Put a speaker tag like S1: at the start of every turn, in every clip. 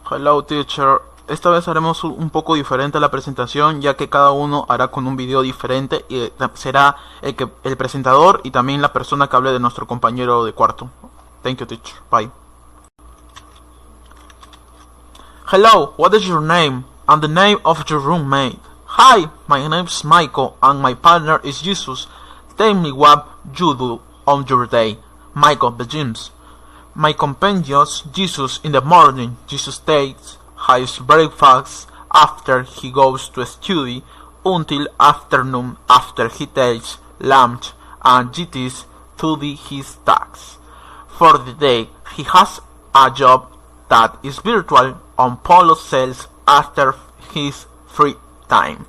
S1: Hello teacher, esta vez haremos un poco diferente la presentación ya que cada uno hará con un video diferente y será el presentador y también la persona que hable de nuestro compañero de cuarto. Thank you teacher, bye. Hello, what is your name and the name of your roommate? Hi, my name is Michael and my partner is Jesus. Tell me what you do on your day. Michael begins. My companions, Jesus in the morning. Jesus takes his breakfast after he goes to study until afternoon after he takes lunch and gets to his tasks. For the day, he has a job that is virtual on Polo cells after his free time.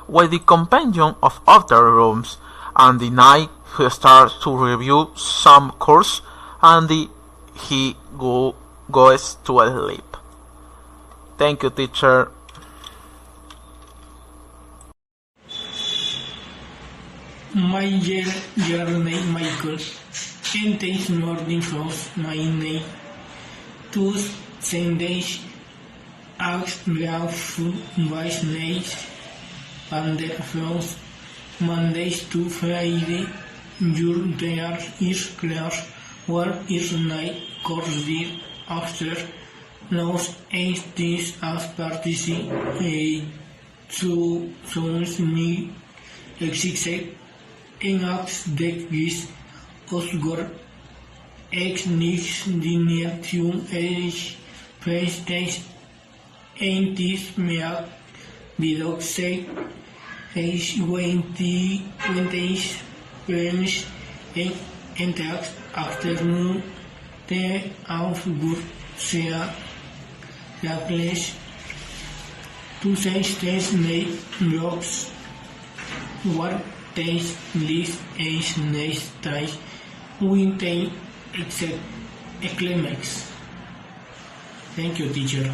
S1: With the companion of other rooms, and the night he starts to review some course and he goes to sleep. Thank you teacher.
S2: My dear name Michael, and this morning was my name. Two Sundays out of was nice, and from Mondays to Friday, there is class. Where is night course after those 8 days as participate to songs me exist in acts that is Oscar ex nix diniation age prestes entis mea without say age 20 French en text afternoon the outgoed sea la place to say states make jobs what taste list is nice ties winter except a climax. Thank you teacher.